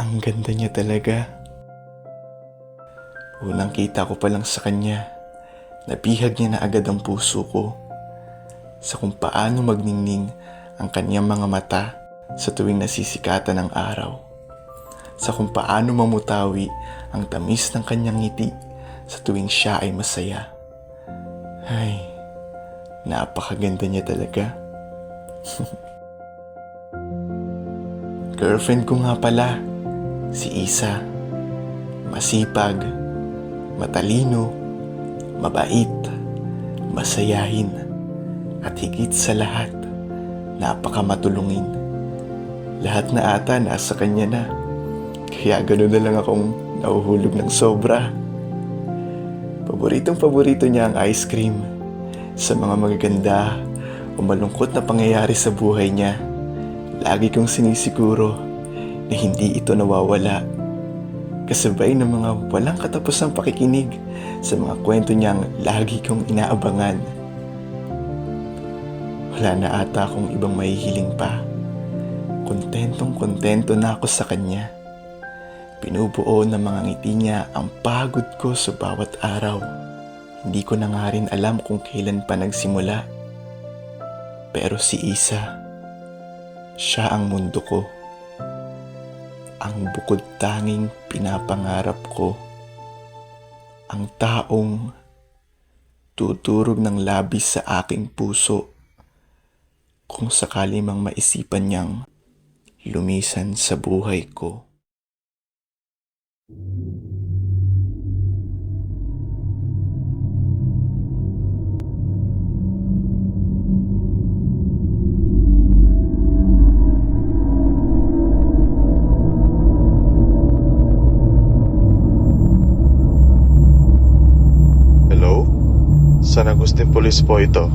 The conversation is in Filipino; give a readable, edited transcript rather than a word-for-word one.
Ang ganda niya talaga. Unang kita ko pa lang sa kanya, nabihag niya na agad ang puso ko sa kung paano magningning ang kanyang mga mata sa tuwing nasisikatan ng araw. Sa kung paano mamutawi ang tamis ng kanyang ngiti sa tuwing siya ay masaya. Ay, napakaganda niya talaga. Girlfriend ko nga pala, si Isa. Masipag, matalino, mabait, masayahin, at higit sa lahat, napakamatulungin. Lahat na ata nasa kanya na, kaya gano'n na lang akong nahuhulog ng sobra. Paboritong-paborito niya ang ice cream. Sa mga magaganda o malungkot na pangyayari sa buhay niya, lagi kong sinisiguro na hindi ito nawawala. Kasabay ng mga walang katapusang pakikinig sa mga kwento niyang lagi kong inaabangan. Wala na ata akong ibang mahihiling pa. Kontentong-kontento na ako sa kanya. Pinubuo ng mga ngiti niya ang pagod ko sa bawat araw. Hindi ko na nga rin alam kung kailan pa nagsimula. Pero si Isa, siya ang mundo ko. Ang bukod tanging pinapangarap ko. Ang taong tuturog ng labis sa aking puso kung sakali mang maisipan niyang lumisan sa buhay ko. Hello? San Agustin Police po ito.